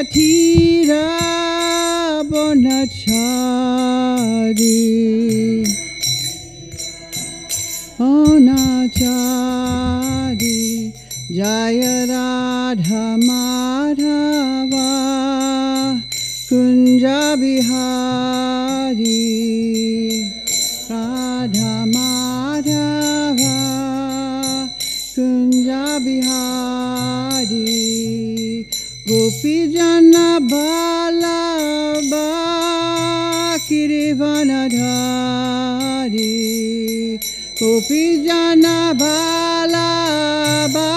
Yamunatira Bonachari Onachari Jaya Radha Madhava Kunja Bihari Radha Madhava Kunja Bihari Gopi Jana Balaba Kirivanadhari Gopi Jana Balaba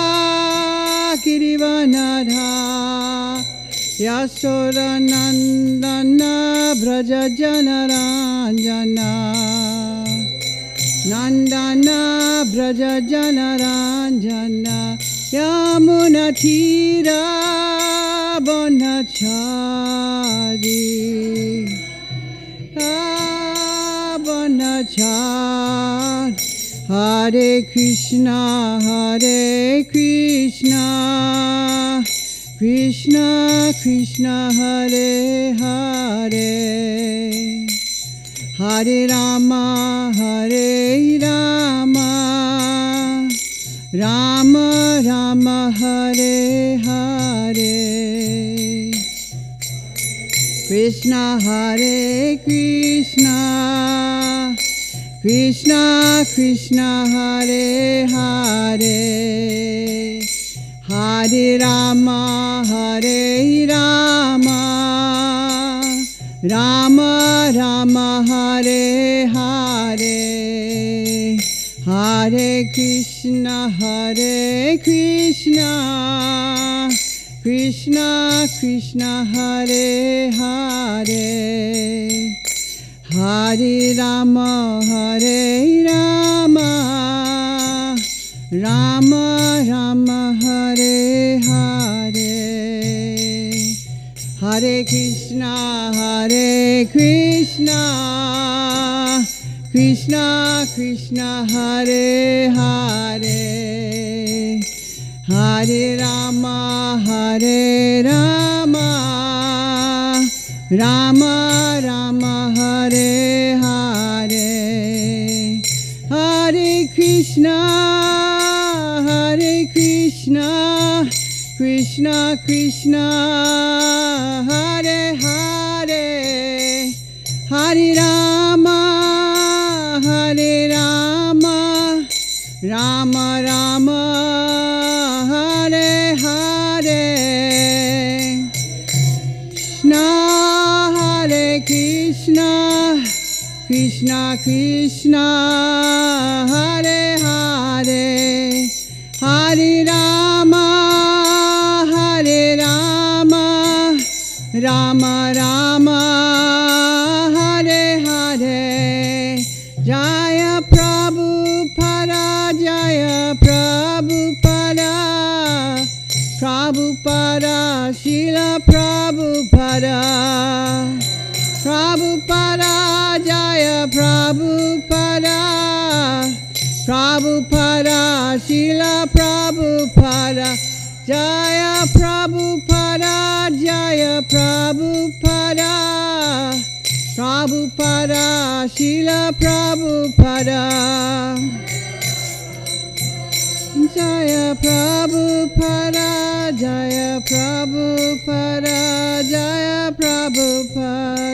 Kirivanadhari Yasora Nandana Braja Janaranjana Nandana Braja Janaranjana Yamunatira Bonachari Bonachari Hare Krishna Krishna Krishna Hare Hare Hare Rama Rama Rama Hare Hare Krishna Hare Krishna Krishna Krishna Hare Hare Hare Rama Rama Rama Hare Hare Hare Krishna Krishna Krishna Hare Hare Hare Rama Rama Rama Hare Hare Hare Krishna Krishna Krishna Hare Hare Hare Rama Rama Rama Hare Hare Hare Krishna Krishna Krishna Hare Hare Hare Rama Rama Rama Hare Hare Krishna Krishna Krishna Hare Hare Hare Rama Rama Rama Hare Hare Jaya Prabhupada Prabhupada Srila Prabhupada Jaya Prabhupada Srila Prabhupada Jaya Prabhupada Srila Prabhupada Jaya Prabhupada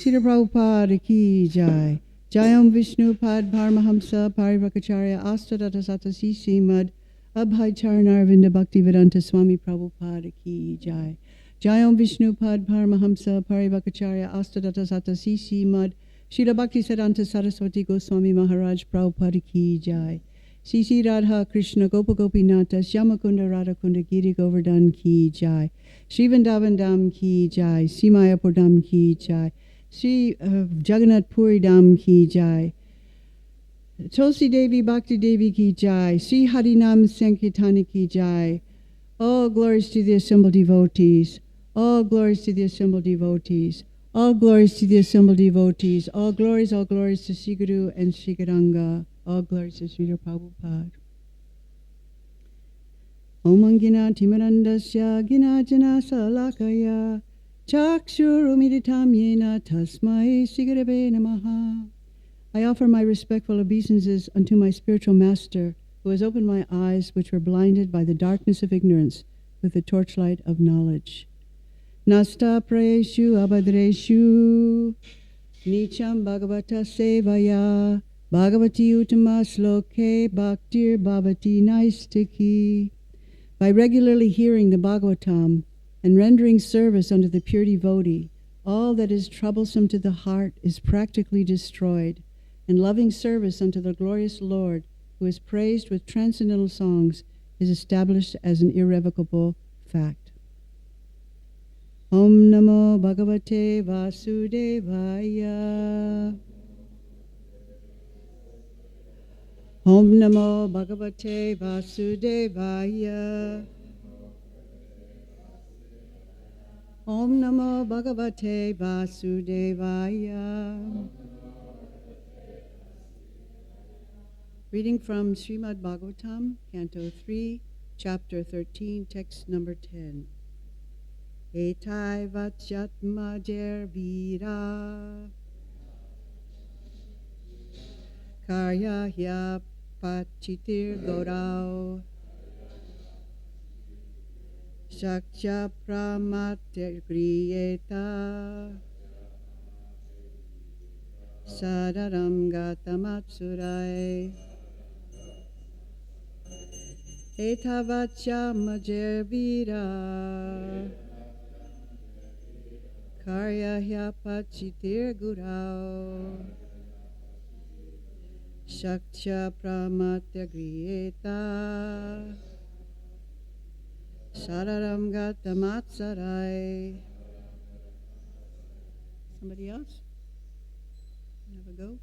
Srila Prabhupada ki jai. Jayam Vishnupad Paramahamsa Parivakacharya Astadata Satasi Srimad Abhaycharnarvinda Bhaktivedanta Swami Prabhupada ki jai. Jayam Vishnupad Paramahamsa Parivakacharya Astadata Satasi Srimad Srila Bhaktisiddhanta Saraswati Goswami Maharaj Prabhupada ki jai. Sisi Radha Krishna Gopa Gopinata Shyamakunda Radhakunda Giri Govardhan ki jai. Sri Vrindavan Dham ki jai. Sri Mayapur Dham ki jai. Sri Jagannath Puri Dham ki jai. Tulsi Devi Bhakti Devi ki jai. Sri Harinam Sankirtana ki jai. All glories to the assembled devotees. All glories to the assembled devotees. All glories to the assembled devotees. All glories to Sri Guru and Sri Gauranga. All glories to Srila Prabhupada. Om Angina Timarandasya Ginajana Salakaya Chakshurumiditam Yena Tasmai Sigarebe Namaha. I offer my respectful obeisances unto my spiritual master, who has opened my eyes, which were blinded by the darkness of ignorance, with the torchlight of knowledge. Nasta praeshu abhadreshu nicham bhagavata sevaya bhagavati uttama sloke bhaktir bhavati naistiki. By regularly hearing the Bhagavatam and rendering service unto the pure devotee, all that is troublesome to the heart is practically destroyed, and loving service unto the glorious Lord, who is praised with transcendental songs, is established as an irrevocable fact. Om Namo Bhagavate Vasudevaya. Om Namo Bhagavate Vasudevaya. Om Namo Bhagavate Vasudevaya. Reading from Srimad Bhagavatam, Canto 3, Chapter 13, Text number 10. Etai vachyatma jervira karya hya pachitir gorau shakya pramatir griyeta sadaram gatamatsurai etavachya majervira karya hya pachitir gorau Shakya pramatya griyeta Sararam gatamatsarai. Somebody else? Have a go?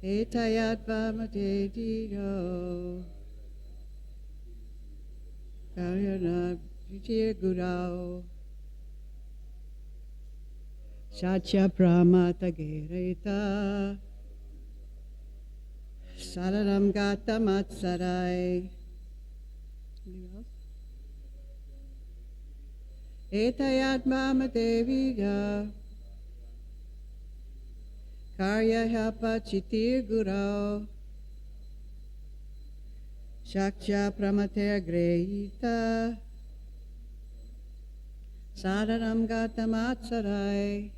Etayat vamatetiyo Karyana pitir gurao Satya pramata gereta Sararam gata matsarai. Etayat mamadeviya Karya hapa chitir gurau Shakya pramate grehita Sararam gata matsarai.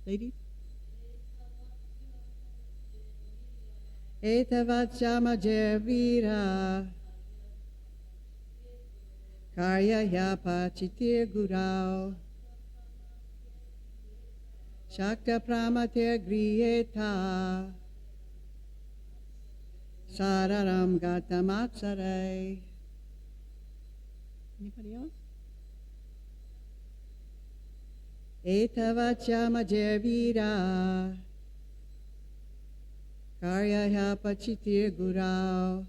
Lady? Etavachama jervira Karya yapa chitir gurau Shakta pramatir griyeta Sararam gatamatsarai. Anybody else? Etavachama jervira Karya pachitir gurau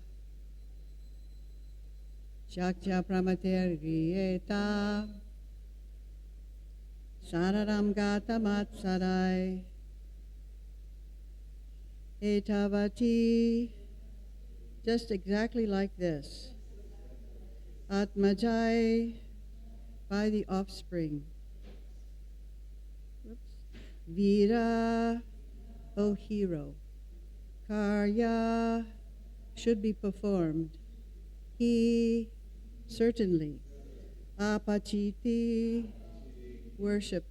Shakya pramatir griyeta Sararam gata matsarai. Etavati, just exactly like this. Atmajai, by the offspring. Vira, O hero. Karya, should be performed. He, certainly. Apachiti, worship.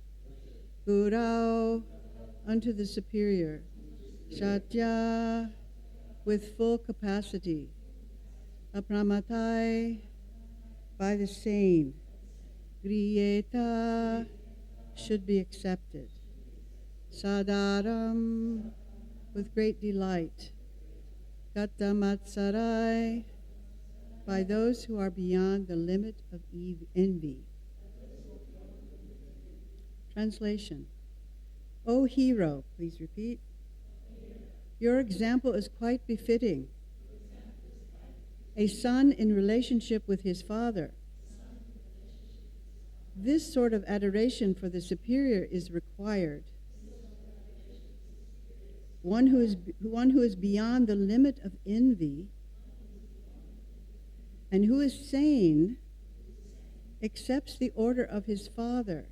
Gurau, unto the superior. Satya, with full capacity. Apramatai, by the sane. Griyeta, should be accepted. Sadaram, with great delight. Gatamatsarai, by those who are beyond the limit of envy. Translation. O hero, please repeat. Your example is quite befitting. A son in relationship with his father. This sort of adoration for the superior is required. one who is beyond the limit of envy, and who is sane, accepts the order of his Father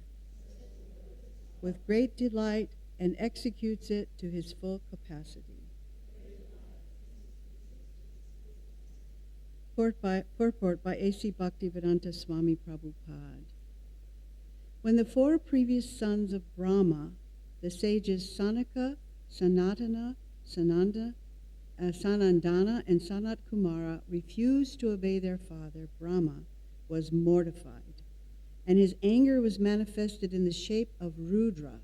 with great delight and executes it to his full capacity. Purport by A.C. Bhaktivedanta Swami Prabhupada. When the four previous sons of Brahma, the sages Sanaka, Sanatana, Sanandana, and Sanat Kumara, refused to obey their father, Brahma was mortified, and his anger was manifested in the shape of Rudra.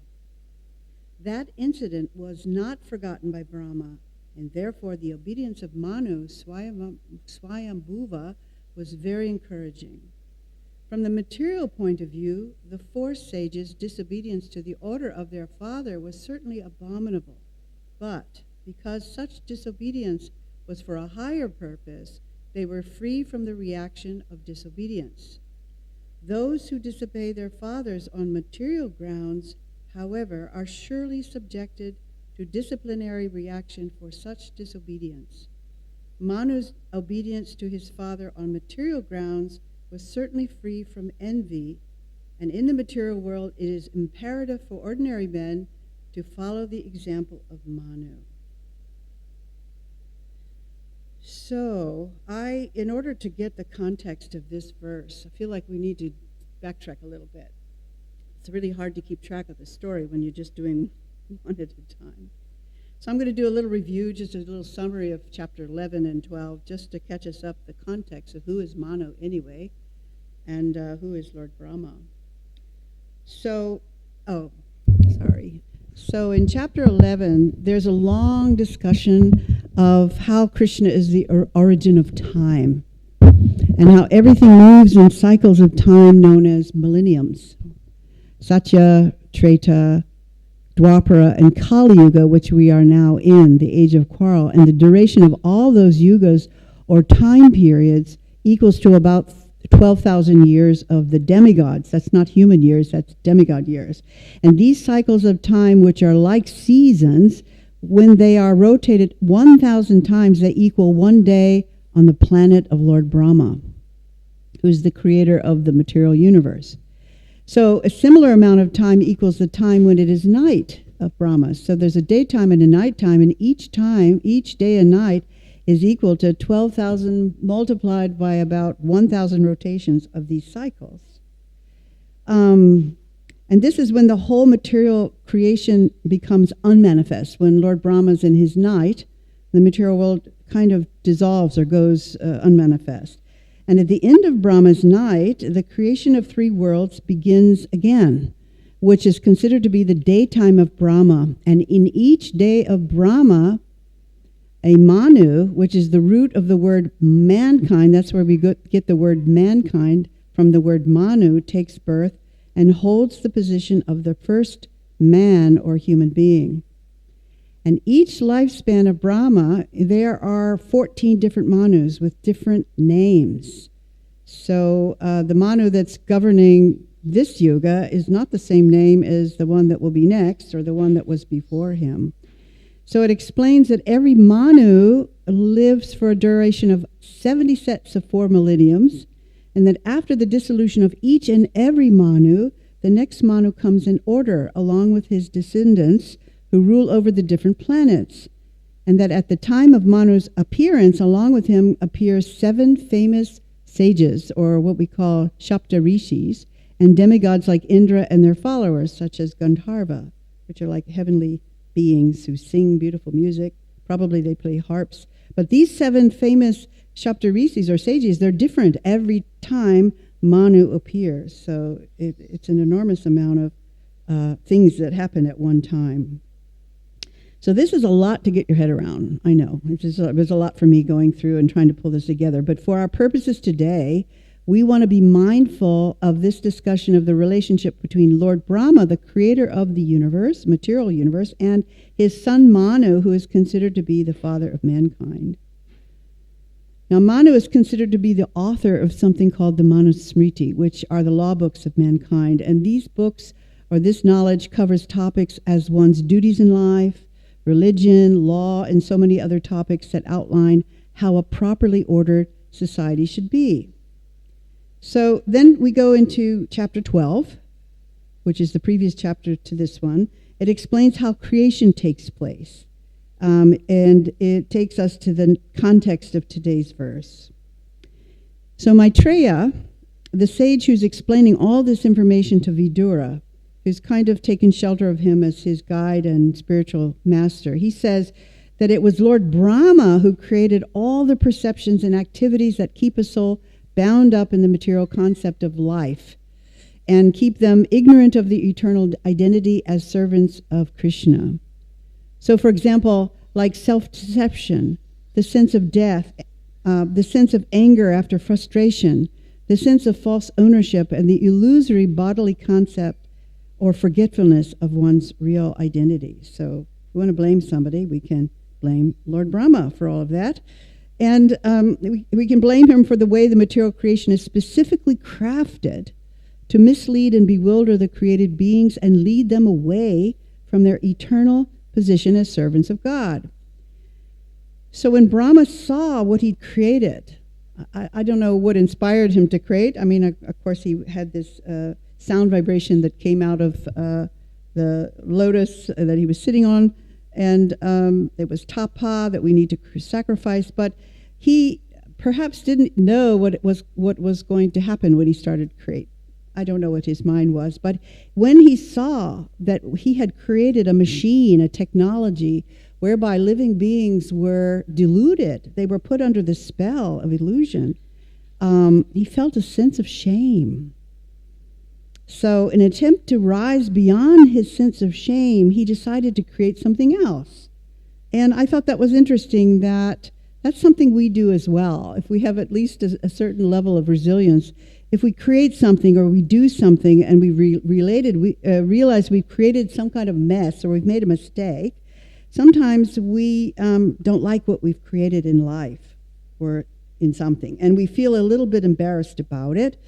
That incident was not forgotten by Brahma, and therefore the obedience of Manu, Swayambhuva, was very encouraging. From the material point of view, the four sages' disobedience to the order of their father was certainly abominable, but because such disobedience was for a higher purpose, they were free from the reaction of disobedience. Those who disobey their fathers on material grounds, however, are surely subjected to disciplinary reaction for such disobedience. Manu's obedience to his father on material grounds was certainly free from envy, and in the material world it is imperative for ordinary men to follow the example of Manu. So, in order to get the context of this verse, I feel like we need to backtrack a little bit. It's really hard to keep track of the story when you're just doing one at a time. So I'm going to do a little review, just a little summary of chapter 11 and 12, just to catch us up the context of who is Manu anyway, and who is Lord Brahma. So in chapter 11, there's a long discussion of how Krishna is the origin of time, and how everything moves in cycles of time known as millenniums. Satya, Treta, Dwapara, and Kali Yuga, which we are now in, the age of quarrel, and the duration of all those yugas or time periods equals to about 12,000 years of the demigods. That's not human years, that's demigod years. And these cycles of time, which are like seasons, when they are rotated 1,000 times, they equal one day on the planet of Lord Brahma, who's the creator of the material universe. So a similar amount of time equals the time when it is night of Brahma. So there's a daytime and a nighttime, and each day and night is equal to 12,000 multiplied by about 1,000 rotations of these cycles. And this is when the whole material creation becomes unmanifest. When Lord Brahma's in his night, the material world kind of dissolves or goes unmanifest. And at the end of Brahma's night, the creation of three worlds begins again, which is considered to be the daytime of Brahma. And in each day of Brahma, a Manu, which is the root of the word mankind, that's where we get the word mankind from the word Manu, takes birth and holds the position of the first man or human being. And each lifespan of Brahma, there are 14 different Manus with different names. So the Manu that's governing this yuga is not the same name as the one that will be next or the one that was before him. So it explains that every Manu lives for a duration of 70 sets of 4 millenniums, and that after the dissolution of each and every Manu, the next Manu comes in order along with his descendants who rule over the different planets, and that at the time of Manu's appearance, along with him appear 7 famous sages, or what we call Shapta Rishis, and demigods like Indra and their followers, such as Gandharva, which are like heavenly beings who sing beautiful music. Probably they play harps. But these 7 famous Shapta Rishis, or sages, they're different every time Manu appears. So it's an enormous amount of things that happen at one time. So this is a lot to get your head around. I know. It was a lot for me going through and trying to pull this together. But for our purposes today, we want to be mindful of this discussion of the relationship between Lord Brahma, the creator of the universe, material universe, and his son Manu, who is considered to be the father of mankind. Now, Manu is considered to be the author of something called the Manusmriti, which are the law books of mankind. And these books, or this knowledge, covers topics as one's duties in life, religion, law, and so many other topics that outline how a properly ordered society should be. So then we go into chapter 12, which is the previous chapter to this one. It explains how creation takes place. And it takes us to the context of today's verse. So Maitreya, the sage who's explaining all this information to Vidura, who's kind of taken shelter of him as his guide and spiritual master, he says that it was Lord Brahma who created all the perceptions and activities that keep a soul bound up in the material concept of life and keep them ignorant of the eternal identity as servants of Krishna. So, for example, like self-deception, the sense of death, the sense of anger after frustration, the sense of false ownership, and the illusory bodily concept or forgetfulness of one's real identity. So if we want to blame somebody, we can blame Lord Brahma for all of that. And we can blame him for the way the material creation is specifically crafted to mislead and bewilder the created beings and lead them away from their eternal position as servants of God. So when Brahma saw what he'd created, I don't know what inspired him to create. I mean, of course, he had this sound vibration that came out of the lotus that he was sitting on, and it was tapa that we need to sacrifice. But he perhaps didn't know what was going to happen when he started to create. I don't know what his mind was, but when he saw that he had created a machine, a technology, whereby living beings were deluded, they were put under the spell of illusion, he felt a sense of shame. So in an attempt to rise beyond his sense of shame, he decided to create something else. And I thought that was interesting, that that's something we do as well. If we have at least a certain level of resilience, if we create something or we do something and we realize we've created some kind of mess or we've made a mistake, sometimes we don't like what we've created in life or in something, and we feel a little bit embarrassed about it.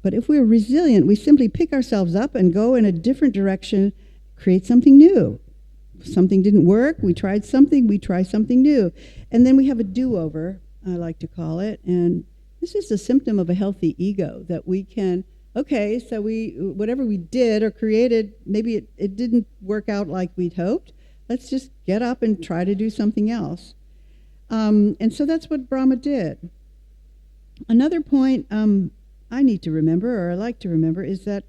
But if we're resilient, we simply pick ourselves up and go in a different direction, create something new. Something didn't work, we tried something, we try something new. And then we have a do-over, I like to call it, and this is a symptom of a healthy ego, that we can, okay, so whatever we did or created, maybe it didn't work out like we'd hoped. Let's just get up and try to do something else. And so that's what Brahma did. Another point I need to remember, or I like to remember, is that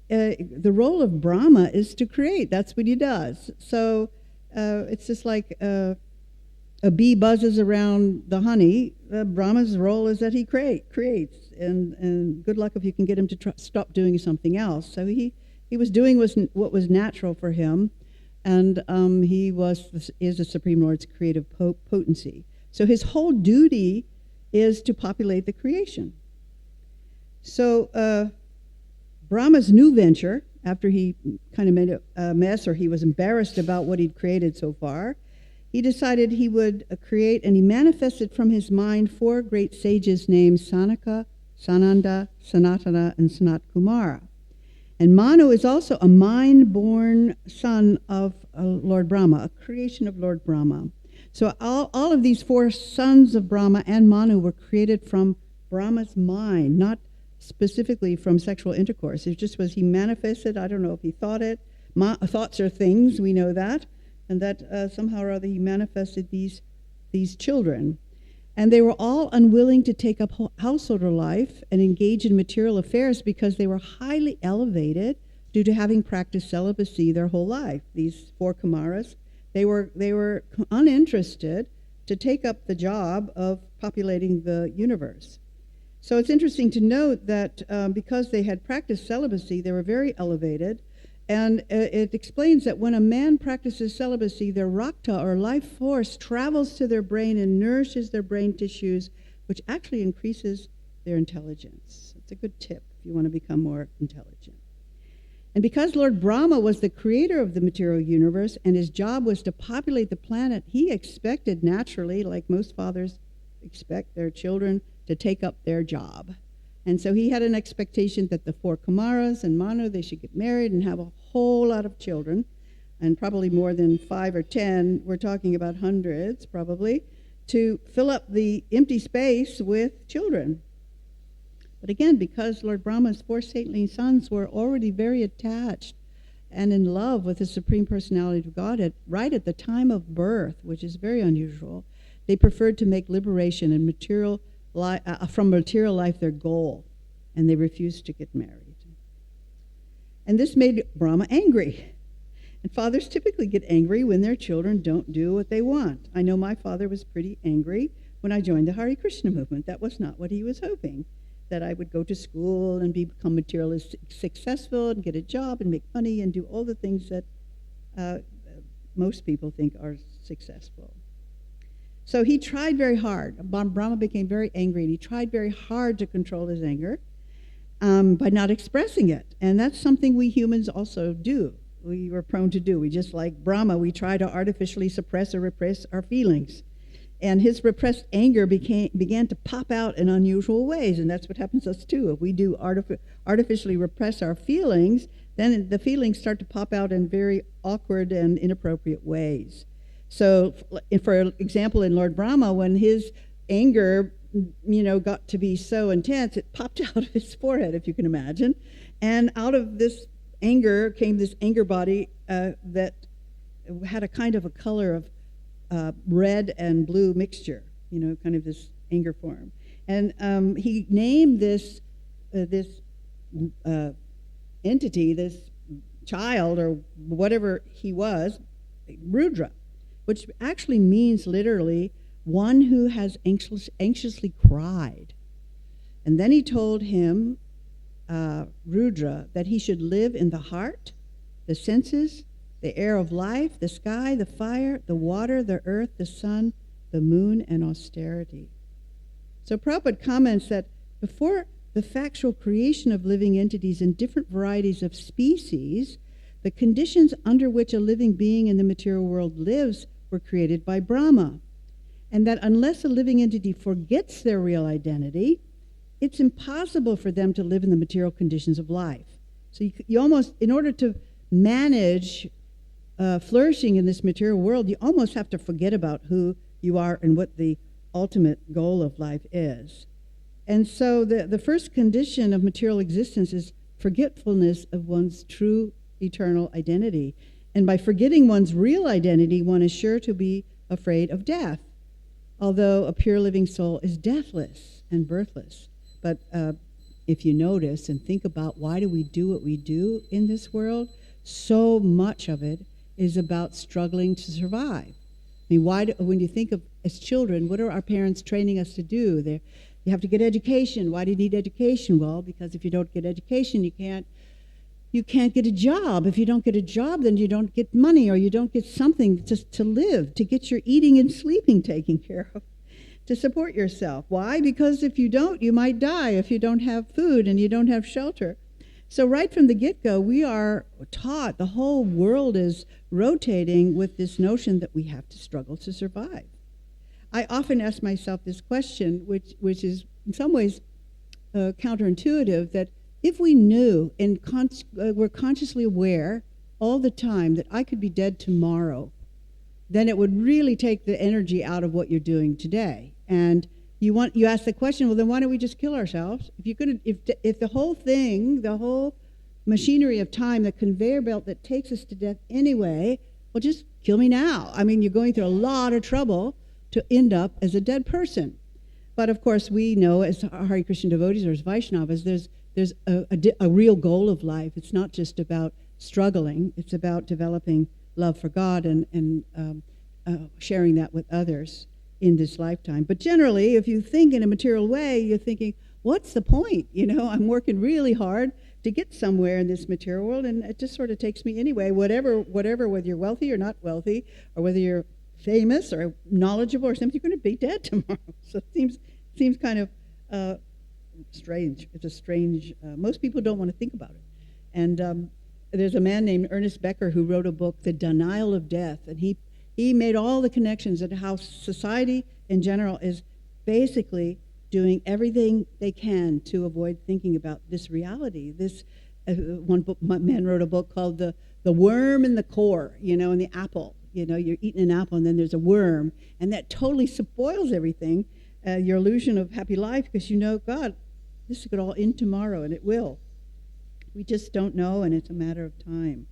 the role of Brahma is to create. That's what he does. So it's just like a bee buzzes around the honey. Brahma's role is that he creates. And good luck if you can get him to stop doing something else. So he was doing what was natural for him. And he is the Supreme Lord's creative potency. So his whole duty is to populate the creation. So Brahma's new venture, after he kind of made a mess, or he was embarrassed about what he'd created so far, he decided he would create, and he manifested from his mind 4 great sages named Sanaka, Sananda, Sanatana, and Sanat Kumara. And Manu is also a mind-born son of Lord Brahma, a creation of Lord Brahma. So all of these 4 sons of Brahma and Manu were created from Brahma's mind, not specifically from sexual intercourse. It just was he manifested. I don't know if he thought it. Thoughts are things, we know that. And that somehow or other he manifested these children. And they were all unwilling to take up householder life and engage in material affairs because they were highly elevated due to having practiced celibacy their whole life. These 4 Kumaras, they were uninterested to take up the job of populating the universe. So it's interesting to note that because they had practiced celibacy, they were very elevated. And it explains that when a man practices celibacy, their rakta, or life force, travels to their brain and nourishes their brain tissues, which actually increases their intelligence. It's a good tip if you want to become more intelligent. And because Lord Brahma was the creator of the material universe and his job was to populate the planet, he expected naturally, like most fathers expect their children, to take up their job. And so he had an expectation that the 4 Kumaras and Manu, they should get married and have a whole lot of children. and probably more than 5 or 10, we're talking about hundreds probably, to fill up the empty space with children. But again, because Lord Brahma's 4 saintly sons were already very attached and in love with the Supreme Personality of Godhead right at the time of birth, which is very unusual, they preferred to make liberation and from material life their goal, and they refused to get married. And this made Brahma angry. And fathers typically get angry when their children don't do what they want. I know my father was pretty angry when I joined the Hare Krishna movement. That was not what he was hoping, that I would go to school and become materially successful and get a job and make money and do all the things that most people think are successful. So he tried very hard. Brahma became very angry, and he tried very hard to control his anger by not expressing it. And that's something we humans also do. We were prone to do. We just like Brahma, we try to artificially suppress or repress our feelings. And his repressed anger began to pop out in unusual ways, and that's what happens to us too. If we do artificially repress our feelings, then the feelings start to pop out in very awkward and inappropriate ways. So, for example, in Lord Brahma, when his anger, got to be so intense, it popped out of his forehead, if you can imagine. And out of this anger came this anger body that had a kind of a color of red and blue mixture, kind of this anger form. And he named this entity, this child, or whatever he was, Rudra, which actually means literally one who has anxiously cried. And then he told him, Rudra, that he should live in the heart, the senses, the air of life, the sky, the fire, the water, the earth, the sun, the moon, and austerity. So Prabhupada comments that before the factual creation of living entities in different varieties of species, the conditions under which a living being in the material world lives were created by Brahma. And that unless a living entity forgets their real identity, it's impossible for them to live in the material conditions of life. So you almost, in order to manage flourishing in this material world, you almost have to forget about who you are and what the ultimate goal of life is. And so the first condition of material existence is forgetfulness of one's true eternal identity. And by forgetting one's real identity, one is sure to be afraid of death, although a pure living soul is deathless and birthless. But if you notice and think about why do we do what we do in this world, so much of it is about struggling to survive. I mean, when you think of as children, what are our parents training us to do? You have to get education. Why do you need education? Well, because if you don't get education, you can't get a job. If you don't get a job, then you don't get money, or you don't get something just to live, to get your eating and sleeping taken care of, to support yourself. Why? Because if you don't, you might die if you don't have food and you don't have shelter. So right from the get-go, we are taught, the whole world is rotating with this notion that we have to struggle to survive. I often ask myself this question, which is in some ways counterintuitive, that if we knew and were consciously aware all the time that I could be dead tomorrow, then it would really take the energy out of what you're doing today. And you ask the question, well, then why don't we just kill ourselves? If the whole thing, the whole machinery of time, the conveyor belt that takes us to death anyway, well, just kill me now. I mean, you're going through a lot of trouble to end up as a dead person. But of course, we know as Hare Krishna devotees or as Vaishnavas, there's a real goal of life. It's not just about struggling. It's about developing love for God and sharing that with others in this lifetime. But generally, if you think in a material way, you're thinking, what's the point? I'm working really hard to get somewhere in this material world, and it just sort of takes me anyway, whether you're wealthy or not wealthy, or whether you're famous or knowledgeable or something, you're going to be dead tomorrow. So it seems kind of strange. It's a strange, most people don't want to think about it. And there's a man named Ernest Becker who wrote a book, The Denial of Death, and he made all the connections at how society in general is basically doing everything they can to avoid thinking about this reality. One man wrote a book called The the worm in the core, in the apple. You're eating an apple and then there's a worm, and that totally spoils everything, your illusion of happy life, because God, this could all end tomorrow, and it will. We just don't know, and it's a matter of time.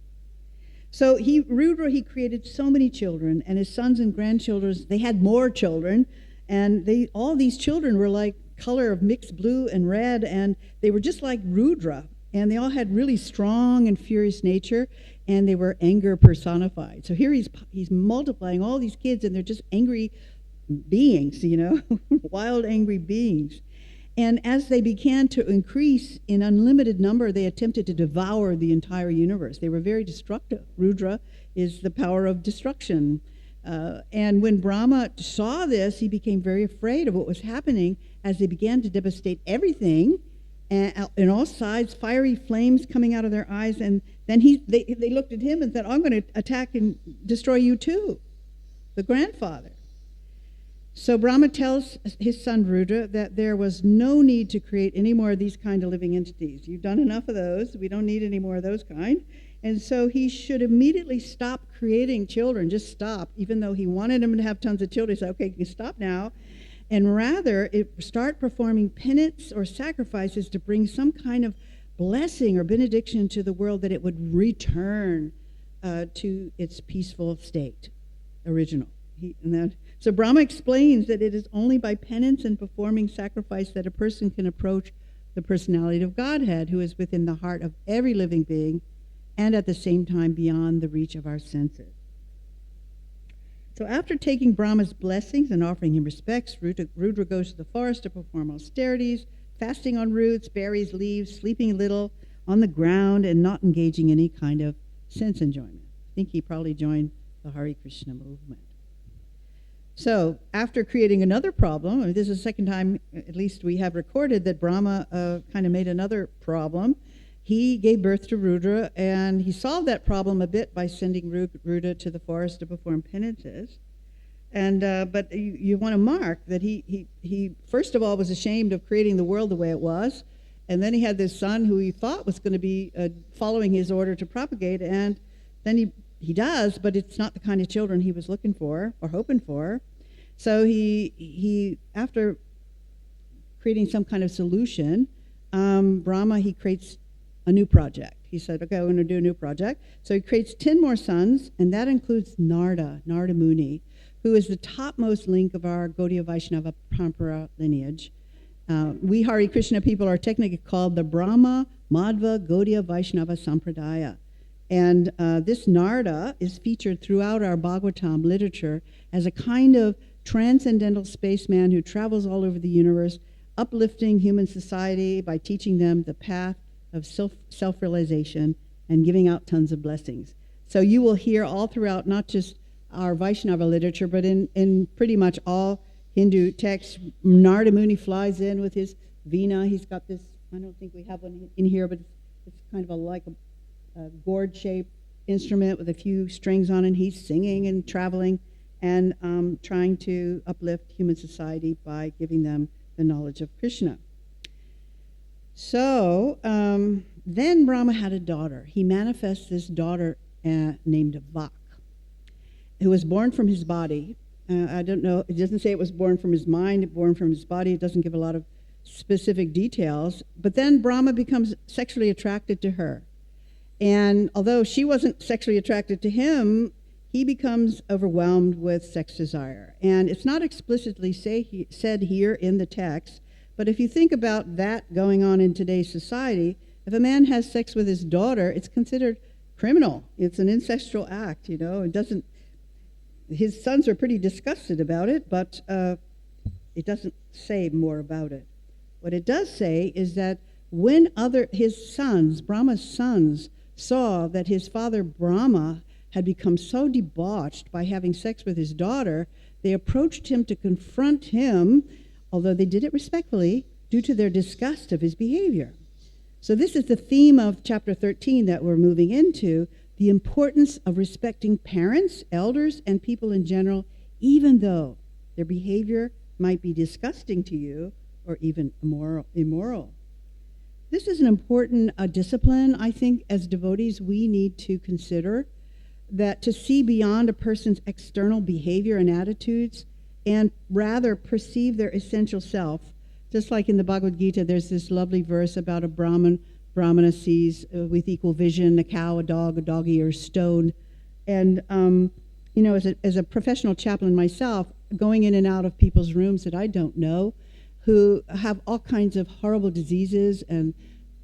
So Rudra, he created so many children, and his sons and grandchildren, they had more children, and all these children were like color of mixed blue and red, and they were just like Rudra, and they all had really strong and furious nature, and they were anger personified. So here he's multiplying all these kids, and they're just angry beings, wild, angry beings. And as they began to increase in unlimited number, they attempted to devour the entire universe. They were very destructive. Rudra is the power of destruction. And when Brahma saw this, he became very afraid of what was happening as they began to devastate everything, and in all sides, fiery flames coming out of their eyes. And then they looked at him and said, I'm going to attack and destroy you too, the grandfather. So Brahma tells his son Rudra that there was no need to create any more of these kind of living entities. You've done enough of those. We don't need any more of those kind. And so he should immediately stop creating children, just stop, even though he wanted him to have tons of children. He said, okay, you can stop now. And rather, start performing penance or sacrifices to bring some kind of blessing or benediction to the world, that it would return to its peaceful state, original. So Brahma explains that it is only by penance and performing sacrifice that a person can approach the personality of Godhead, who is within the heart of every living being, and at the same time beyond the reach of our senses. So after taking Brahma's blessings and offering him respects, Rudra goes to the forest to perform austerities, fasting on roots, berries, leaves, sleeping little on the ground, and not engaging in any kind of sense enjoyment. I think he probably joined the Hare Krishna movement. So after creating another problem, this is the second time at least we have recorded that Brahma kind of made another problem. He gave birth to Rudra, and he solved that problem a bit by sending Rudra to the forest to perform penances. And but you want to mark that he first of all was ashamed of creating the world the way it was, and then he had this son who he thought was going to be following his order to propagate, and then he does, but it's not the kind of children he was looking for or hoping for. So he after creating some kind of solution, Brahma, he creates a new project. He said, okay, I'm going to do a new project. So he creates 10 more sons, and that includes Narada Muni, who is the topmost link of our Gaudiya Vaishnava Parampara lineage. We Hare Krishna people are technically called the Brahma Madhva Gaudiya Vaishnava Sampradaya. And this Narada is featured throughout our Bhagavatam literature as a kind of transcendental spaceman who travels all over the universe, uplifting human society by teaching them the path of self-realization and giving out tons of blessings. So you will hear all throughout, not just our Vaishnava literature, but in pretty much all Hindu texts, Narada Muni flies in with his veena. He's got this, I don't think we have one in here, but it's kind of like a gourd-shaped instrument with a few strings on it. He's singing and traveling and trying to uplift human society by giving them the knowledge of Krishna. So then Brahma had a daughter. He manifests this daughter named Vak, who was born from his body. I don't know, it doesn't say it was born from his mind, born from his body. It doesn't give a lot of specific details. But then Brahma becomes sexually attracted to her. And although she wasn't sexually attracted to him, he becomes overwhelmed with sex desire. And it's not explicitly said here in the text, but if you think about that going on in today's society, if a man has sex with his daughter, it's considered criminal. It's an incestual act, It doesn't. His sons are pretty disgusted about it, but it doesn't say more about it. What it does say is that when his sons, Brahma's sons, saw that his father Brahma had become so debauched by having sex with his daughter, they approached him to confront him, although they did it respectfully, due to their disgust of his behavior. So this is the theme of chapter 13 that we're moving into, the importance of respecting parents, elders, and people in general, even though their behavior might be disgusting to you or even immoral. This is an important discipline, I think, as devotees we need to consider, that to see beyond a person's external behavior and attitudes and rather perceive their essential self. Just like in the Bhagavad Gita, there's this lovely verse about a Brahmana sees with equal vision a cow, a dog, a doggy, or a stone. And, as a professional chaplain myself, going in and out of people's rooms that I don't know, who have all kinds of horrible diseases and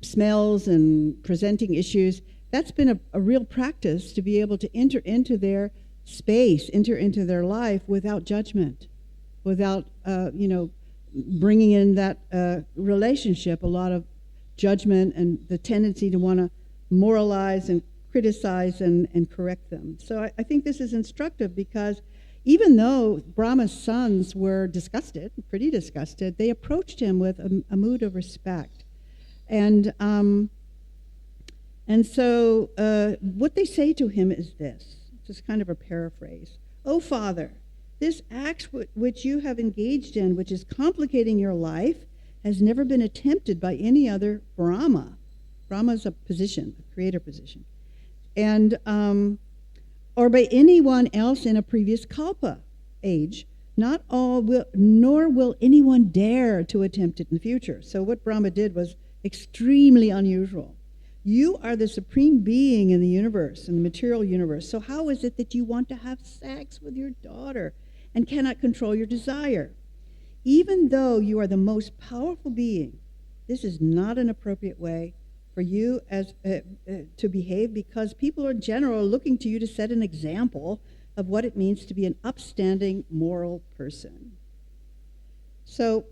smells and presenting issues, that's been a real practice to be able to enter into their space, enter into their life without judgment, without, bringing in that relationship, a lot of judgment and the tendency to want to moralize and criticize and correct them. So I think this is instructive because even though Brahma's sons were disgusted, pretty disgusted, they approached him with a mood of respect. And so what they say to him is this, just kind of a paraphrase. "Oh, Father, this act which you have engaged in, which is complicating your life, has never been attempted by any other Brahma." Brahma is a position, a creator position. And or by anyone else in a previous kalpa age, nor will anyone dare to attempt it in the future. So what Brahma did was extremely unusual. You are the supreme being in the universe, in the material universe. So how is it that you want to have sex with your daughter and cannot control your desire? Even though you are the most powerful being, this is not an appropriate way for you as to behave, because people in general are looking to you to set an example of what it means to be an upstanding moral person. So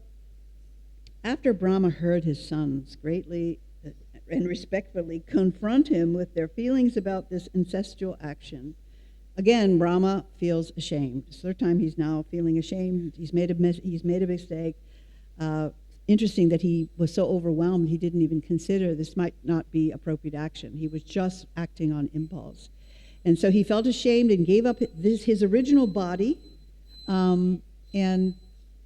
after Brahma heard his sons greatly and respectfully confront him with their feelings about this incestual action, again, Brahma feels ashamed. It's the third time he's now feeling ashamed. He's made a mistake. Interesting that he was so overwhelmed he didn't even consider this might not be appropriate action. He was just acting on impulse. And so he felt ashamed and gave up his original body. And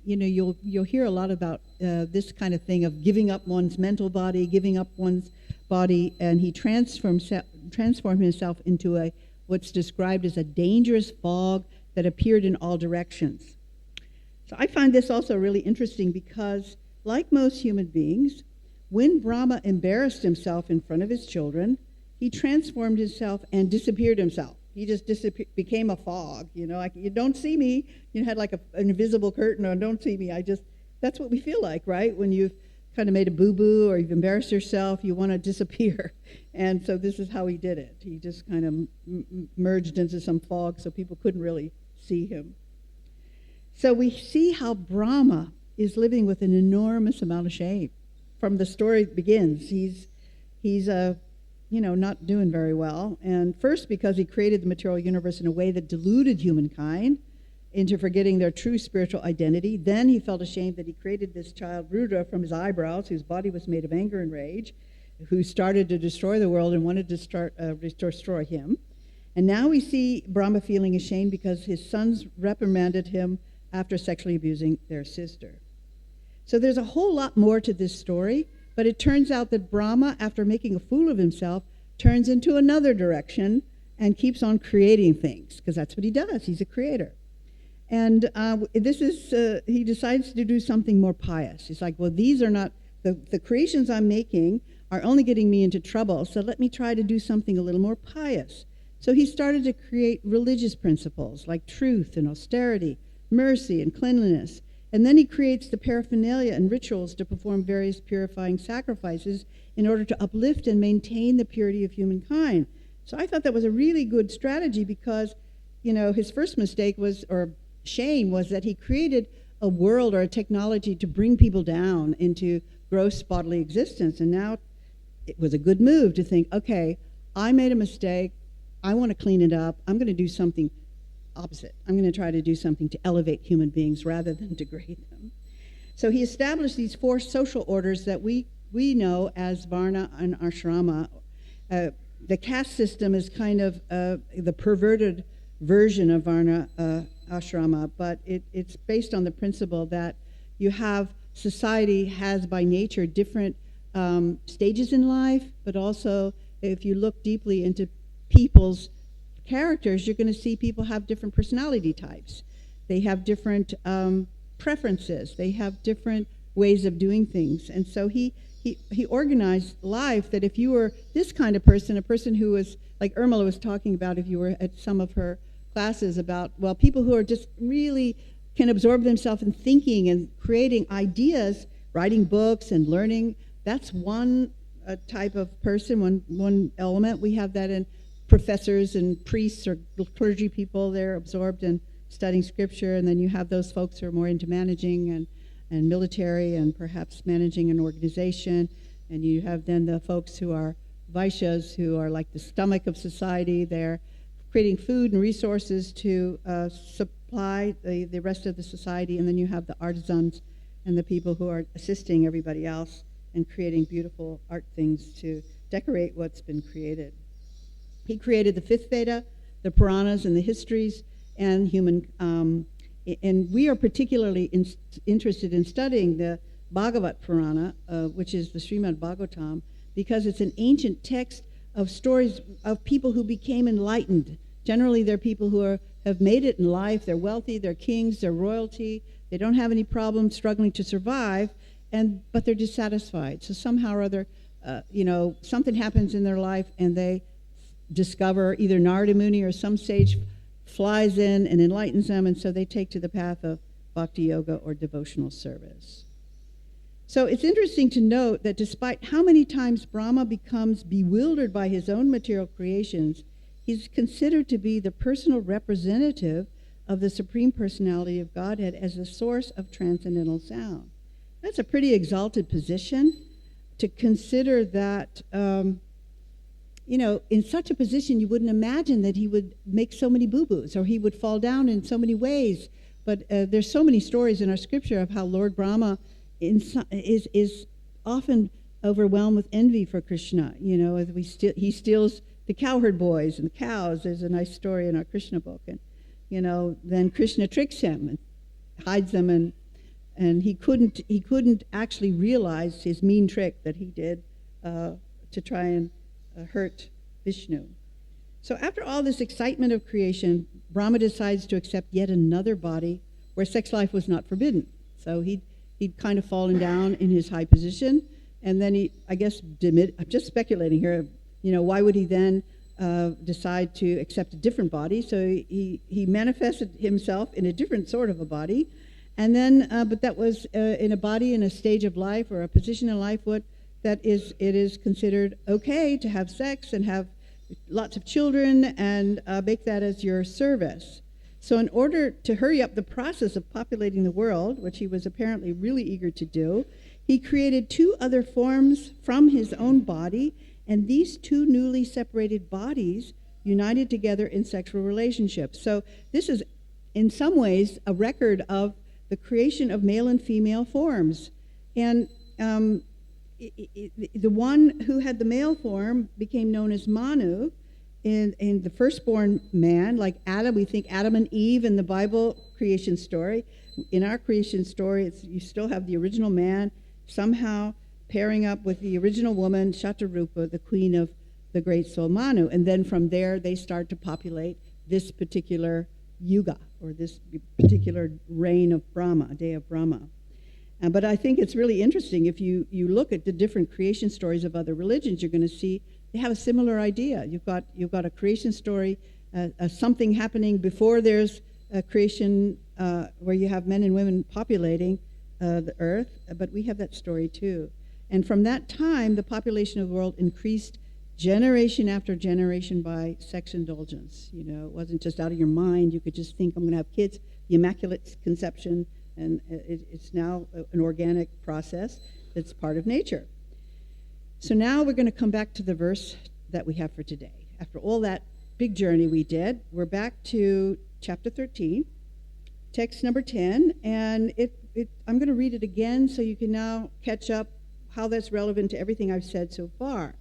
you'll hear a lot about this kind of thing of giving up one's mental body, giving up one's body, and he transformed himself into what's described as a dangerous fog that appeared in all directions. So I find this also really interesting because, like most human beings, when Brahma embarrassed himself in front of his children, he transformed himself and disappeared himself. He just became a fog, like, you don't see me. You had like an invisible curtain, or don't see me. That's what we feel like, right? When you've kind of made a boo-boo or you've embarrassed yourself, you want to disappear. And so this is how he did it. He just kind of merged into some fog so people couldn't really see him. So we see how Brahma is living with an enormous amount of shame. From the story begins, he's not doing very well. And first, because he created the material universe in a way that deluded humankind into forgetting their true spiritual identity. Then he felt ashamed that he created this child, Rudra, from his eyebrows, whose body was made of anger and rage, who started to destroy the world and wanted to destroy him. And now we see Brahma feeling ashamed because his sons reprimanded him after sexually abusing their sister. So there's a whole lot more to this story, but it turns out that Brahma, after making a fool of himself, turns into another direction and keeps on creating things, because that's what he does. He's a creator. And he decides to do something more pious. He's like, well, these are not, the creations I'm making are only getting me into trouble, so let me try to do something a little more pious. So he started to create religious principles like truth and austerity, mercy and cleanliness. And then he creates the paraphernalia and rituals to perform various purifying sacrifices in order to uplift and maintain the purity of humankind. So I thought that was a really good strategy because, his first mistake shame was that he created a world or a technology to bring people down into gross bodily existence. And now it was a good move to think, okay, I made a mistake. I want to clean it up. I'm going to do something opposite. I'm going to try to do something to elevate human beings rather than degrade them. So he established these 4 social orders that we know as Varna and Ashrama. The caste system is kind of the perverted version of Varna Ashrama, but it's based on the principle that you have society has by nature different stages in life, but also if you look deeply into people's characters, you're going to see people have different personality types. They have different preferences. They have different ways of doing things. And so he organized life that if you were this kind of person, a person who was, like Irmela was talking about, if you were at some of her classes about, well, people who are just really can absorb themselves in thinking and creating ideas, writing books and learning, that's one type of person, one element. We have that in professors and priests or clergy people. They're absorbed in studying scripture, and then you have those folks who are more into managing and military and perhaps managing an organization, and you have then the folks who are Vaishyas, who are like the stomach of society. They're creating food and resources to supply the rest of the society, and then you have the artisans and the people who are assisting everybody else and creating beautiful art things to decorate what's been created. He created the fifth Veda, the Puranas and the histories, and human, and we are particularly interested in studying the Bhagavat Purana, which is the Srimad Bhagavatam, because it's an ancient text of stories of people who became enlightened. Generally, they're people who have made it in life. They're wealthy, they're kings, they're royalty. They don't have any problem struggling to survive, but they're dissatisfied. So somehow or other, something happens in their life, and they discover either Narada Muni or some sage flies in and enlightens them, and so they take to the path of bhakti yoga or devotional service. So it's interesting to note that despite how many times Brahma becomes bewildered by his own material creations, he's considered to be the personal representative of the Supreme Personality of Godhead as the source of transcendental sound. That's a pretty exalted position to consider that, in such a position you wouldn't imagine that he would make so many boo-boos or he would fall down in so many ways. But there's so many stories in our scripture of how Lord Brahma is often overwhelmed with envy for Krishna. He steals the cowherd boys and the cows. There's a nice story in our Krishna book. And, then Krishna tricks him and hides them, and he couldn't actually realize his mean trick that he did to try and hurt Vishnu. So after all this excitement of creation, Brahma decides to accept yet another body where sex life was not forbidden. So he'd kind of fallen down in his high position, and then I'm just speculating here, why would he then decide to accept a different body? So he manifested himself in a different sort of a body, and then, but that was in a body in a stage of life or a position in life it is considered okay to have sex and have lots of children and make that as your service. So in order to hurry up the process of populating the world, which he was apparently really eager to do, he created two other forms from his own body, and these two newly separated bodies united together in sexual relationships. So this is, in some ways, a record of the creation of male and female forms. And the one who had the male form became known as Manu, in the firstborn man, like Adam. We think Adam and Eve in the Bible creation story. In our creation story, you still have the original man somehow pairing up with the original woman, Shatarupa, the queen of the great soul Manu. And then from there, they start to populate this particular yuga, or this particular reign of Brahma, a day of Brahma. But I think it's really interesting. If you look at the different creation stories of other religions, you're going to see they have a similar idea. You've got a creation story, something happening before there's a creation where you have men and women populating the earth, but we have that story too. And from that time, the population of the world increased generation after generation by sex indulgence. It wasn't just out of your mind. You could just think, I'm going to have kids, the Immaculate Conception, and it's now an organic process that's part of nature. So now we're going to come back to the verse that we have for today. After all that big journey we did, we're back to chapter 13, text number 10, and I'm going to read it again so you can now catch up how that's relevant to everything I've said so far.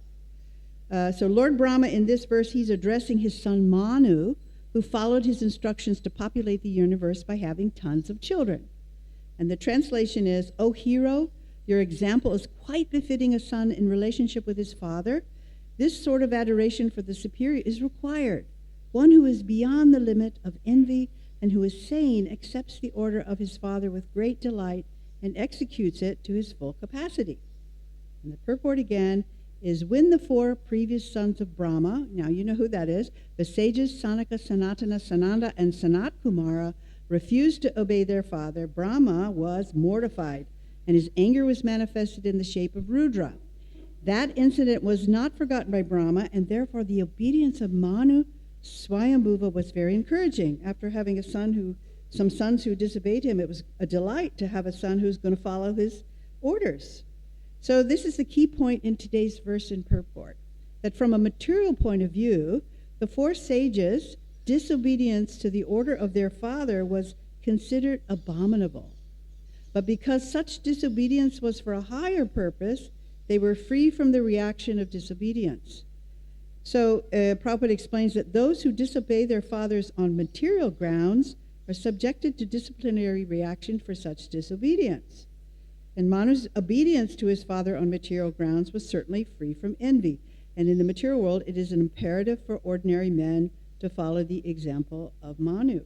So Lord Brahma, in this verse, he's addressing his son Manu, who followed his instructions to populate the universe by having tons of children. And the translation is, "O hero, Your example is quite befitting a son in relationship with his father. This sort of adoration for the superior is required. One who is beyond the limit of envy and who is sane accepts the order of his father with great delight and executes it to his full capacity. And the purport again is when the four previous sons of Brahma, now you know who that is, the sages Sanaka, Sanatana, Sananda, and Sanat Kumara, refused to obey their father, Brahma was mortified, and his anger was manifested in the shape of Rudra. That incident was not forgotten by Brahma, and therefore the obedience of Manu Swayambhuva was very encouraging. After having some sons who disobeyed him, it was a delight to have a son who's going to follow his orders. So this is the key point in today's verse and purport, that from a material point of view, the four sages' disobedience to the order of their father was considered abominable. But because such disobedience was for a higher purpose, they were free from the reaction of disobedience. So Prabhupada explains that those who disobey their fathers on material grounds are subjected to disciplinary reaction for such disobedience. And Manu's obedience to his father on material grounds was certainly free from envy. And in the material world, it is an imperative for ordinary men to follow the example of Manu.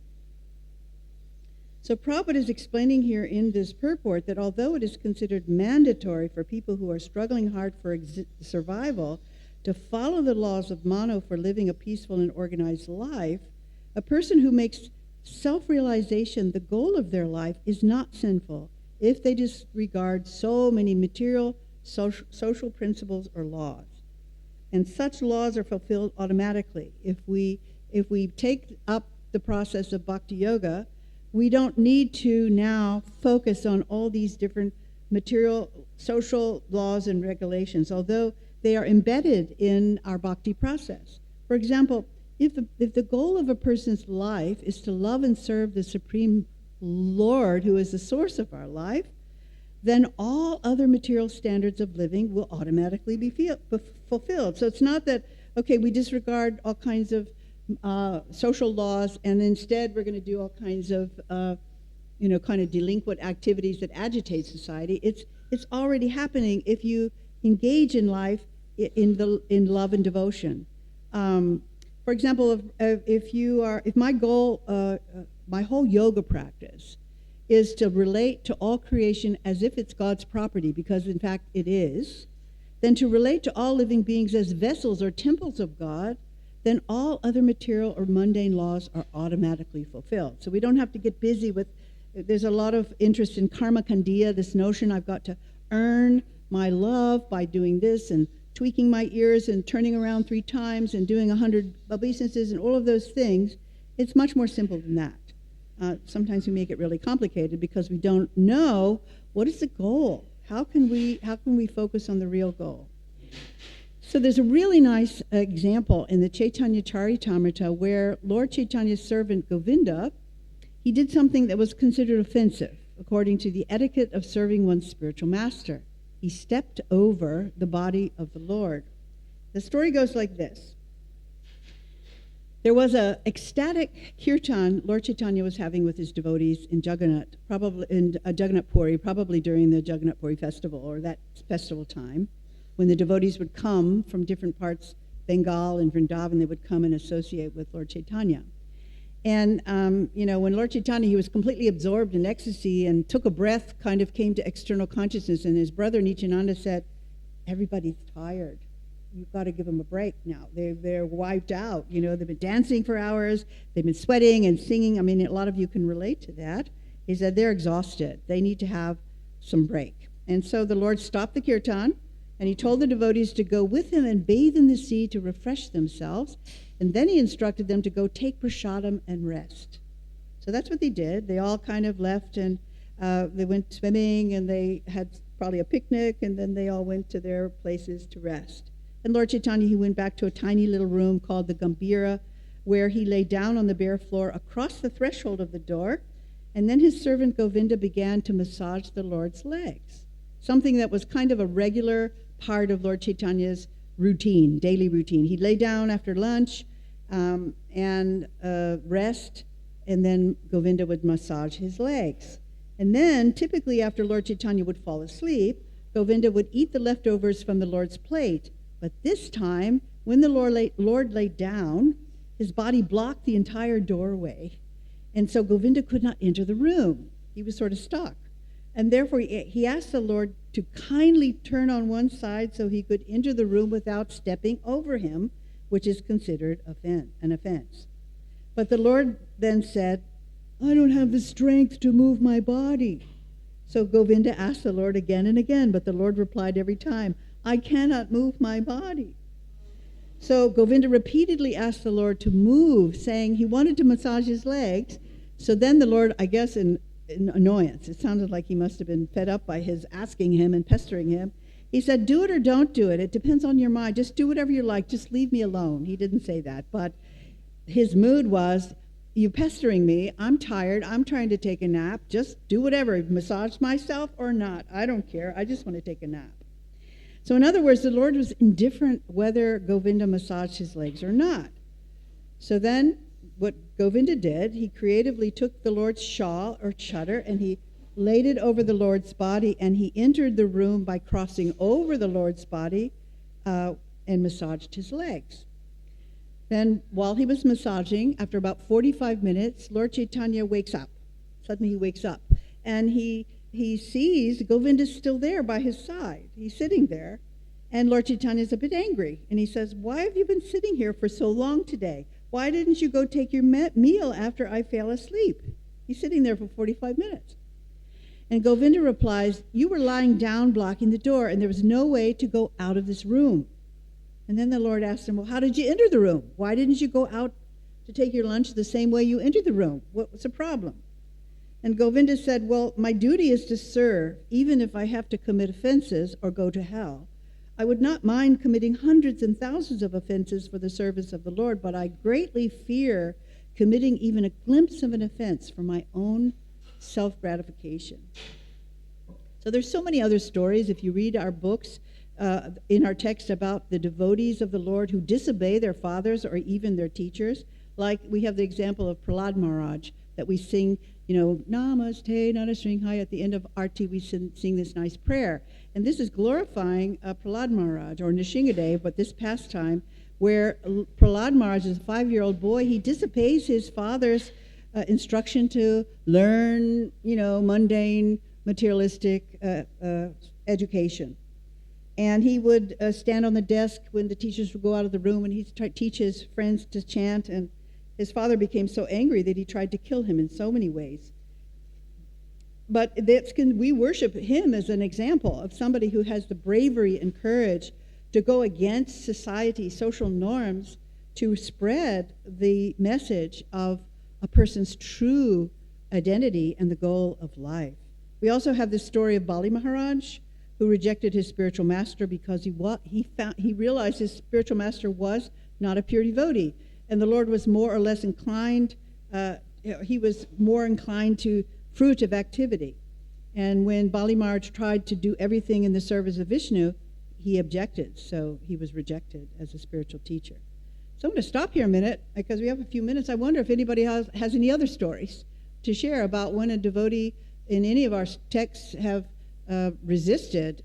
So Prabhupada is explaining here in this purport that although it is considered mandatory for people who are struggling hard for survival to follow the laws of Manu for living a peaceful and organized life, a person who makes self-realization the goal of their life is not sinful if they disregard so many material social principles or laws. And such laws are fulfilled automatically. If we take up the process of bhakti yoga, we don't need to now focus on all these different material social laws and regulations, although they are embedded in our bhakti process. For example, if the goal of a person's life is to love and serve the Supreme Lord, who is the source of our life, then all other material standards of living will automatically be fulfilled. So it's not that, okay, we disregard all kinds of social laws, and instead we're going to do all kinds of, kind of delinquent activities that agitate society. It's already happening if you engage in life in love and devotion. For example, if my goal, my whole yoga practice is to relate to all creation as if it's God's property, because in fact it is, then to relate to all living beings as vessels or temples of God, then all other material or mundane laws are automatically fulfilled. So we don't have to get busy with, there's a lot of interest in karma kandiya, this notion I've got to earn my love by doing this and tweaking my ears and turning around 3 times and doing 100 obeisances and all of those things. It's much more simple than that. Sometimes we make it really complicated because we don't know what is the goal. How can we focus on the real goal? So there's a really nice example in the Caitanya Caritamrita where Lord Chaitanya's servant Govinda, he did something that was considered offensive according to the etiquette of serving one's spiritual master. He stepped over the body of the Lord. The story goes like this. There was an ecstatic kirtan Lord Chaitanya was having with his devotees in Jagannath, probably in Jagannath Puri, probably during the Jagannath Puri festival or that festival time, when the devotees would come from different parts, Bengal and Vrindavan, they would come and associate with Lord Chaitanya. And, when Lord Chaitanya, he was completely absorbed in ecstasy and took a breath, kind of came to external consciousness, and his brother Nityananda said, everybody's tired. You've got to give them a break now. They're wiped out. They've been dancing for hours. They've been sweating and singing. I mean, a lot of you can relate to that. He said they're exhausted. They need to have some break. And so the Lord stopped the kirtan, and he told the devotees to go with him and bathe in the sea to refresh themselves. And then he instructed them to go take prasadam and rest. So that's what they did. They all kind of left, and they went swimming, and they had probably a picnic, and then they all went to their places to rest. And Lord Chaitanya, he went back to a tiny little room called the Gambhira, where he lay down on the bare floor across the threshold of the door, and then his servant Govinda began to massage the Lord's legs, something that was kind of a regular part of Lord Chaitanya's routine, daily routine. He'd lay down after lunch and rest, and then Govinda would massage his legs. And then, typically after Lord Chaitanya would fall asleep, Govinda would eat the leftovers from the Lord's plate. But this time, when the Lord laid down, his body blocked the entire doorway. And so Govinda could not enter the room. He was sort of stuck. And therefore, he asked the Lord to kindly turn on one side so he could enter the room without stepping over him, which is considered an offense. But the Lord then said, I don't have the strength to move my body. So Govinda asked the Lord again and again, but the Lord replied every time, I cannot move my body. So Govinda repeatedly asked the Lord to move, saying he wanted to massage his legs. So then the Lord, I guess in annoyance, it sounded like he must have been fed up by his asking him and pestering him. He said, do it or don't do it. It depends on your mind. Just do whatever you like. Just leave me alone. He didn't say that, but his mood was, you pestering me. I'm tired. I'm trying to take a nap. Just do whatever. Massage myself or not. I don't care. I just want to take a nap. So in other words, the Lord was indifferent whether Govinda massaged his legs or not. So then what Govinda did, he creatively took the Lord's shawl or chadar and he laid it over the Lord's body, and he entered the room by crossing over the Lord's body and massaged his legs. Then while he was massaging, after about 45 minutes, Lord Caitanya wakes up. Suddenly he wakes up, and he sees Govinda's still there by his side. He's sitting there, and Lord Chaitanya's a bit angry, and he says, why have you been sitting here for so long today? Why didn't you go take your meal after I fell asleep? He's sitting there for 45 minutes. And Govinda replies, you were lying down blocking the door, and there was no way to go out of this room. And then the Lord asked him, well, how did you enter the room? Why didn't you go out to take your lunch the same way you entered the room? What's the problem? And Govinda said, well, my duty is to serve, even if I have to commit offenses or go to hell. I would not mind committing hundreds and thousands of offenses for the service of the Lord, but I greatly fear committing even a glimpse of an offense for my own self-gratification. So there's so many other stories. If you read our books, in our text about the devotees of the Lord who disobey their fathers or even their teachers, like we have the example of Prahlad Maharaj that we sing, Namaste Narasringhai. At the end of Arti, we sing this nice prayer. And this is glorifying Prahlad Maharaj, or Nishingadev, but this pastime, where Prahlad Maharaj is a 5-year-old boy. He disobeys his father's instruction to learn, mundane, materialistic education. And he would stand on the desk when the teachers would go out of the room, and he'd teach his friends to chant. And his father became so angry that he tried to kill him in so many ways. But we worship him as an example of somebody who has the bravery and courage to go against society, social norms, to spread the message of a person's true identity and the goal of life. We also have the story of Bali Maharaj, who rejected his spiritual master because he realized his spiritual master was not a pure devotee, and the Lord was more or less inclined. He was more inclined to fruitive activity, and when Bali Maharaj tried to do everything in the service of Vishnu, he objected. So he was rejected as a spiritual teacher. So I'm going to stop here a minute because we have a few minutes. I wonder if anybody has any other stories to share about when a devotee in any of our texts have resisted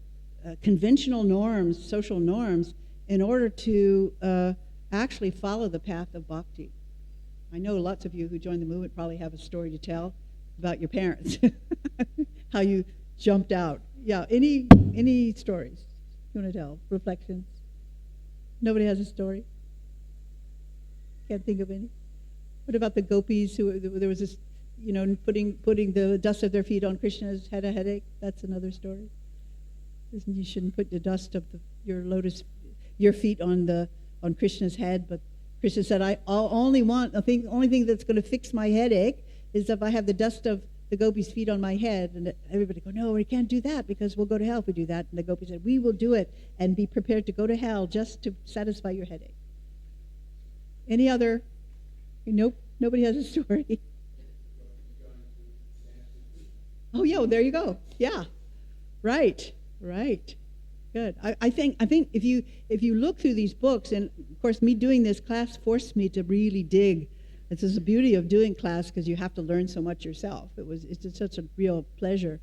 conventional norms, social norms, in order to actually follow the path of bhakti. I know lots of you who joined the movement probably have a story to tell about your parents, how you jumped out. Yeah, any stories you want to tell? Reflections? Nobody has a story? Can't think of any? What about the gopis who, there was this, putting the dust of their feet on Krishna's had a headache? That's another story. You shouldn't put the dust of your feet on Krishna's head, but Krishna said, the only thing that's going to fix my headache is if I have the dust of the gopis' feet on my head. And everybody go, no, we can't do that because we'll go to hell if we do that. And the gopis said, we will do it and be prepared to go to hell just to satisfy your headache. Any other? Nope, nobody has a story. Oh, yeah, there you go. Yeah, right. Good. I think if you look through these books, and of course me doing this class forced me to really dig. This is the beauty of doing class because you have to learn so much yourself. It's just such a real pleasure.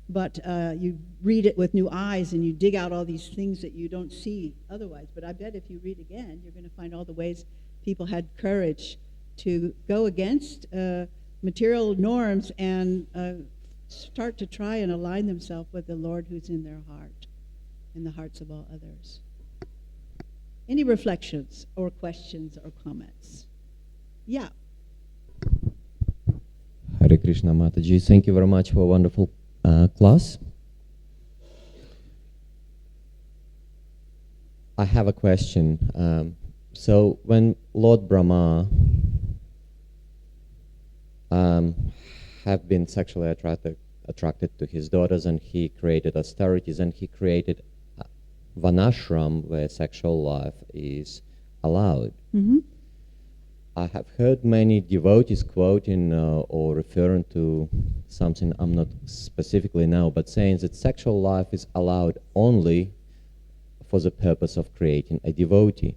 but you read it with new eyes and you dig out all these things that you don't see otherwise. But I bet if you read again, you're going to find all the ways people had courage to go against material norms and start to try and align themselves with the Lord who's in their heart, in the hearts of all others. Any reflections or questions or comments? Yeah. Hare Krishna Mataji, thank you very much for a wonderful class. I have a question. So when Lord Brahma have been sexually attracted to his daughters, and he created austerities, and he created Vanashram where sexual life is allowed. Mm-hmm. I have heard many devotees quoting or referring to something I'm not specifically now, but saying that sexual life is allowed only for the purpose of creating a devotee.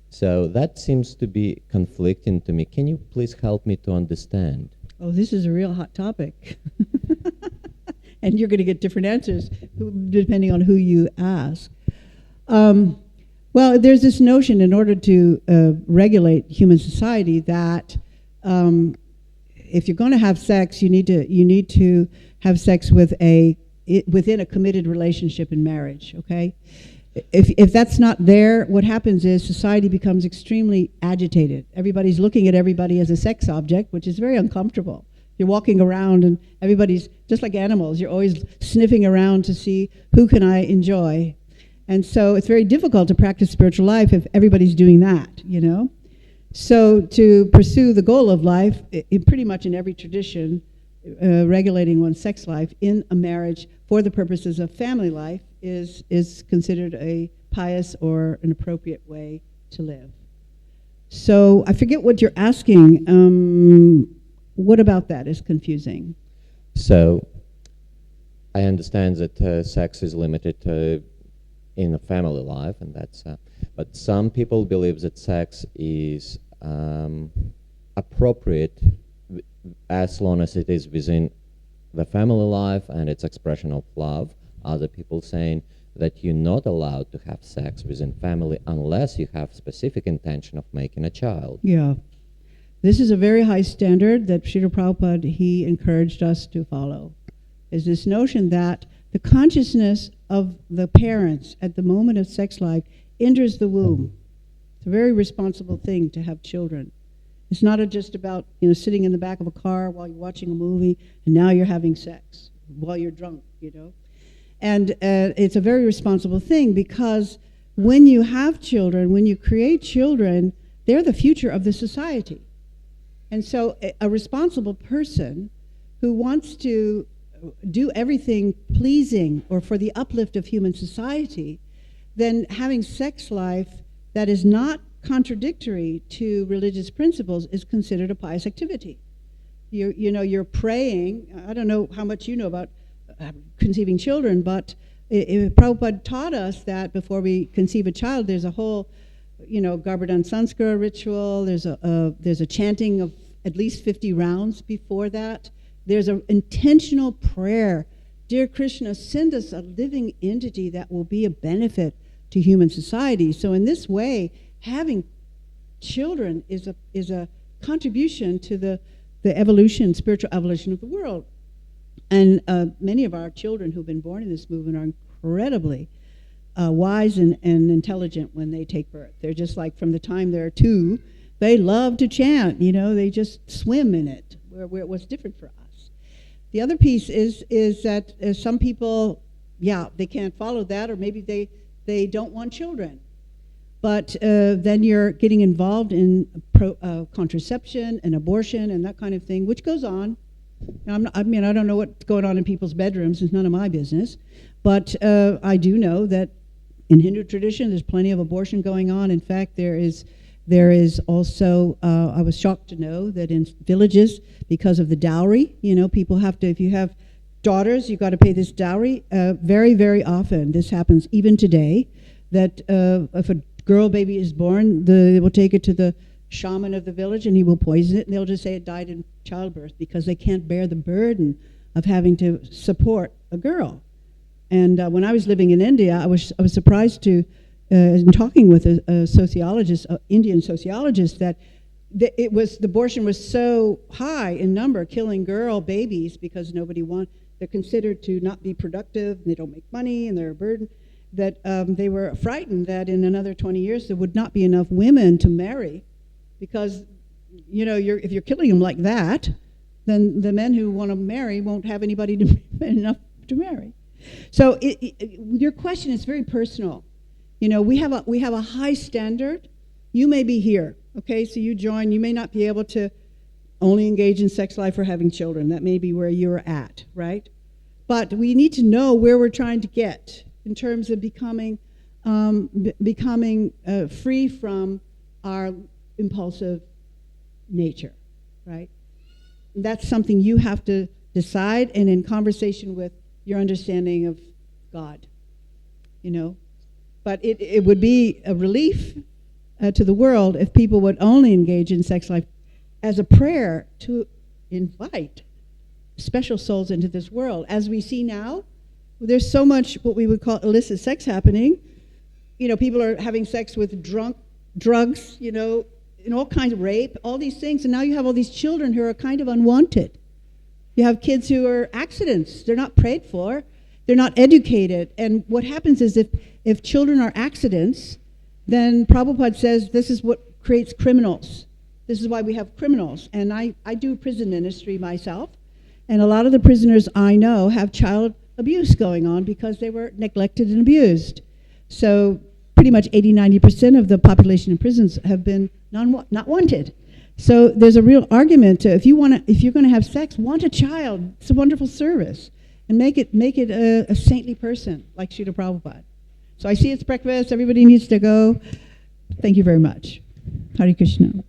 So that seems to be conflicting to me. Can you please help me to understand? Oh, this is a real hot topic. And you're going to get different answers depending on who you ask. Well, there's this notion in order to regulate human society that if you're going to have sex, you need to have sex within a committed relationship in marriage, okay? If that's not there, what happens is society becomes extremely agitated. Everybody's looking at everybody as a sex object, which is very uncomfortable. You're walking around and everybody's just like animals. You're always sniffing around to see who can I enjoy. And so it's very difficult to practice spiritual life if everybody's doing that, you know? So to pursue the goal of life, pretty much in every tradition, regulating one's sex life in a marriage for the purposes of family life is considered a pious or an appropriate way to live. So I forget what you're asking. What about that is confusing? So I understand that sex is limited in a family life, and that's. But some people believe that sex is appropriate as long as it is within the family life and its expression of love. Other people saying that you're not allowed to have sex within family unless you have specific intention of making a child. Yeah. This is a very high standard that Srila Prabhupada, he encouraged us to follow, is this notion that the consciousness of the parents at the moment of sex life enters the womb. It's a very responsible thing to have children. It's not just about, sitting in the back of a car while you're watching a movie and now you're having sex while you're drunk, And it's a very responsible thing because when you have children, when you create children, they're the future of the society. And so a responsible person who wants to do everything pleasing or for the uplift of human society, then having sex life that is not contradictory to religious principles is considered a pious activity. You're praying. I don't know how much you know about conceiving children, but Prabhupada taught us that before we conceive a child, there's a whole, Govardhana Sanskara ritual. There's a chanting of at least 50 rounds before that. There's an intentional prayer. Dear Krishna, send us a living entity that will be a benefit to human society. So in this way, having children is a contribution to the evolution, spiritual evolution of the world. And many of our children who've been born in this movement are incredibly wise and intelligent when they take birth. They're just like from the time they're 2, they love to chant, they just swim in it, where it was different for us. The other piece is that some people, they can't follow that, or maybe they don't want children. But then you're getting involved in contraception and abortion and that kind of thing, which goes on. I don't know what's going on in people's bedrooms. It's none of my business. But I do know that in Hindu tradition, there's plenty of abortion going on. In fact, there is also, I was shocked to know that in villages, because of the dowry, people have to, if you have daughters, you've got to pay this dowry. Very, very often, this happens even today, that if a girl baby is born, they will take it to the shaman of the village and he will poison it, and they'll just say it died in childbirth because they can't bear the burden of having to support a girl. And when I was living in India, I was surprised to, in talking with a sociologist, Indian sociologist, that the abortion was so high in number, killing girl babies because they're considered to not be productive, and they don't make money, and they're a burden, that they were frightened that in another 20 years there would not be enough women to marry, because if you're killing them like that, then the men who want to marry won't have anybody enough to marry. So your question is very personal. We have a high standard. You may be here, okay? So you join. You may not be able to only engage in sex life or having children. That may be where you're at, right? But we need to know where we're trying to get in terms of becoming free from our impulsive nature, right? That's something you have to decide, and in conversation with your understanding of God, But it would be a relief to the world if people would only engage in sex life as a prayer to invite special souls into this world. As we see now, there's so much what we would call illicit sex happening. People are having sex with drugs, and all kinds of rape, all these things. And now you have all these children who are kind of unwanted. You have kids who are accidents. They're not prayed for. They're not educated. And what happens is if children are accidents, then Prabhupada says this is what creates criminals. This is why we have criminals. And I do prison ministry myself. And a lot of the prisoners I know have child abuse going on because they were neglected and abused. So pretty much 80-90% of the population in prisons have been not wanted. So there's a real argument to if you're going to have sex, want a child. It's a wonderful service, and make it a saintly person like Srila Prabhupada. So I see it's breakfast. Everybody needs to go. Thank you very much. Hare Krishna.